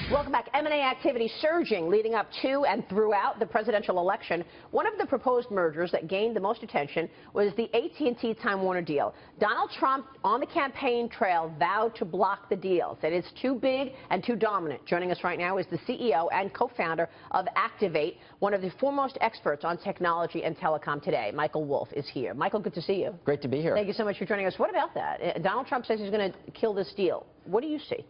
Welcome back. M&A activity surging leading up to and throughout the presidential election. One of the proposed mergers that gained the most attention was the AT&T-Time Warner deal. Donald Trump, on the campaign trail, vowed to block the deal, said it's too big and too dominant. Joining us right now is the CEO and co-founder of Activate, one of the foremost experts on technology and telecom today. Michael Wolff is here. Michael, good to see you. Great to be here. Thank you so much for joining us. What about that? Donald Trump says he's going to kill this deal. What do you see?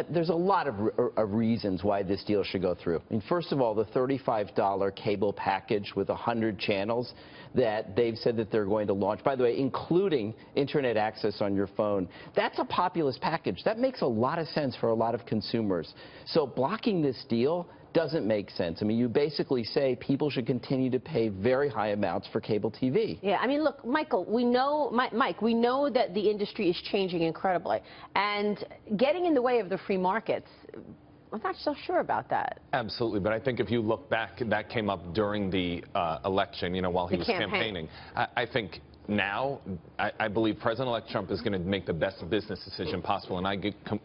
There's a lot of reasons why this deal should go through. I mean, first of all, the $35 cable package with 100 channels that they've said that they're going to launch, by the way, including internet access on your phone, that's a populist package. That makes a lot of sense for a lot of consumers. So blocking this deal doesn't make sense. I mean, you basically say people should continue to pay very high amounts for cable TV. Yeah, I mean, look, Michael, we know, Mike, we know that the industry is changing incredibly, and getting in the way of the free markets, I'm not so sure about that. Absolutely, but I think if you look back, that came up during the election, you know, while he was campaigning. I think now, I believe President-elect Trump is going to make the best business decision possible, and I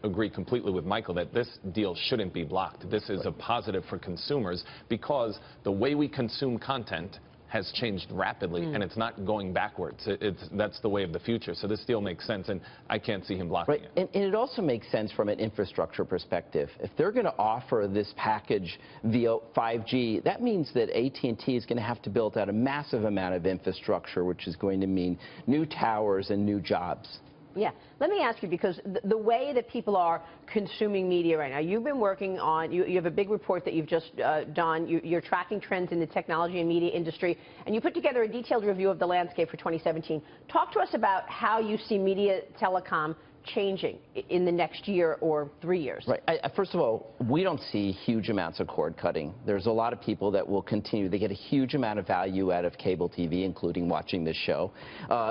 agree completely with Michael that this deal shouldn't be blocked. This is a positive for consumers because the way we consume content has changed rapidly, and it's not going backwards. That's the way of the future. So this deal makes sense, and I can't see him blocking it. And it also makes sense from an infrastructure perspective. If they're going to offer this package via 5G, that means that AT&T is going to have to build out a massive amount of infrastructure, which is going to mean new towers and new jobs. Yeah. Let me ask you, because the way that people are consuming media right now, you've been working on, you have a big report that you've just done. You're tracking trends in the technology and media industry, and you put together a detailed review of the landscape for 2017. Talk to us about how you see media telecom changing in the next year or 3 years. Right. First of all, we don't see huge amounts of cord cutting. There's a lot of people that will continue. They get a huge amount of value out of cable TV, including watching this show.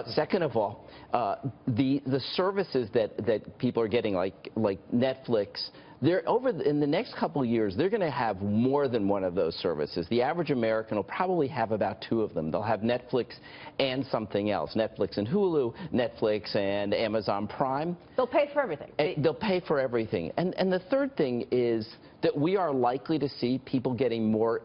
Second of all, the services that people are getting, like Netflix, in the next couple of years, they're going to have more than one of those services. The average American will probably have about 2 of them. They'll have Netflix and something else. Netflix and Hulu, Netflix and Amazon Prime. They'll pay for everything. They'll pay for everything. And the third thing is that we are likely to see people getting more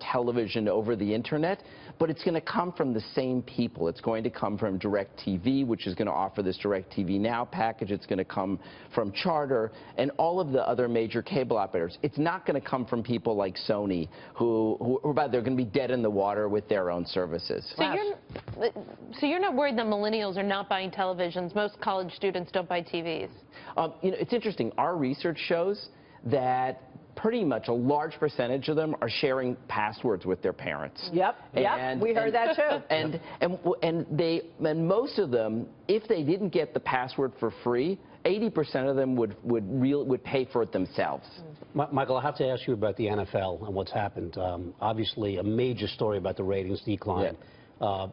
television over the internet, but it's going to come from the same people. It's going to come from DirecTV, which is going to offer this DirecTV Now package. It's going to come from Charter and all of the other major cable operators. It's not going to come from people like Sony, who they're going to be dead in the water with their own services. So you're not worried that millennials are not buying televisions? Most college students don't buy TVs. You know, it's interesting. Our research shows that pretty much a large percentage of them are sharing passwords with their parents. Yep, we heard that too. And most of them, if they didn't get the password for free, 80% of them would pay for it themselves. Michael, I have to ask you about the NFL and what's happened. Obviously, a major story about the ratings decline. Yeah.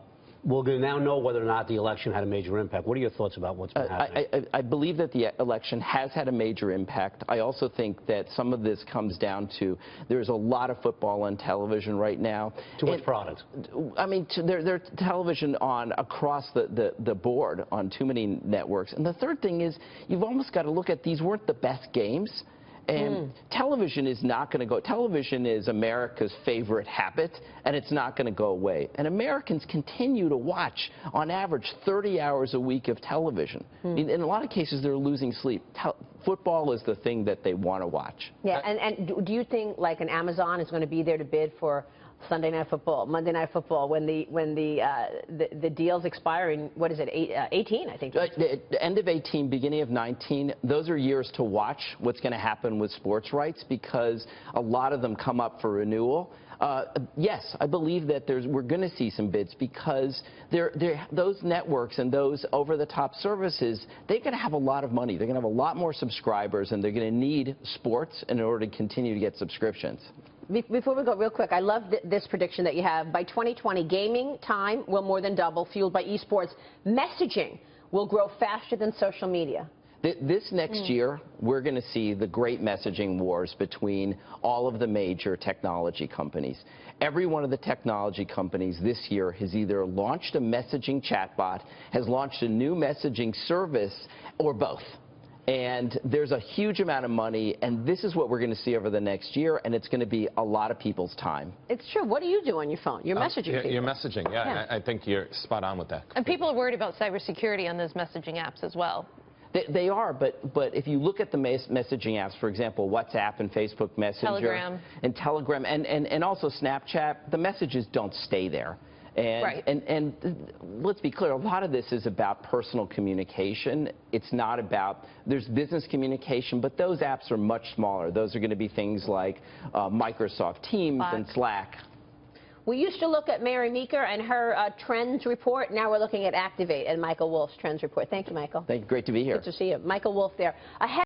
We're going to now know whether or not the election had a major impact. What are your thoughts about what's been happening? I believe that the election has had a major impact. I also think that some of this comes down to there's a lot of football on television right now. Too much product. I mean, there's television on across the board on too many networks. And the third thing is you've almost got to look at these weren't the best games. And television is not going to go. Television is America's favorite habit, and it's not going to go away. And Americans continue to watch, on average, 30 hours a week of television. In a lot of cases, they're losing sleep. Football is the thing that they want to watch. Yeah, and do you think, like, an Amazon is going to be there to bid for Sunday Night Football, Monday Night Football, when the deals expire in, what is it, 18, I think? End of 18, beginning of 19, those are years to watch what's going to happen with sports rights, because a lot of them come up for renewal. Yes, I believe that we're going to see some bids, because those networks and those over-the-top services, they're going to have a lot of money. They're going to have a lot more subscribers, and they're going to need sports in order to continue to get subscriptions. Before we go, real quick, I love this prediction that you have. By 2020, gaming time will more than double, fueled by esports. Messaging will grow faster than social media. This next year, we're going to see the great messaging wars between all of the major technology companies. Every one of the technology companies this year has either launched a messaging chatbot, has launched a new messaging service, or both. And there's a huge amount of money, and this is what we're going to see over the next year, and it's going to be a lot of people's time. It's true. What do you do on your phone? You're messaging people. You're messaging, yeah. I think you're spot on with that. And people are worried about cybersecurity on those messaging apps as well. They are, but if you look at the messaging apps, for example, WhatsApp and Facebook Messenger, Telegram, and also Snapchat, the messages don't stay there. And let's be clear, a lot of this is about personal communication. It's not about, there's business communication, but those apps are much smaller. Those are going to be things like Microsoft Teams and Slack. We used to look at Mary Meeker and her trends report. Now we're looking at Activate and Michael Wolf's trends report. Thank you, Michael. Thank you. Great to be here. Good to see you. Michael Wolf there. Ahead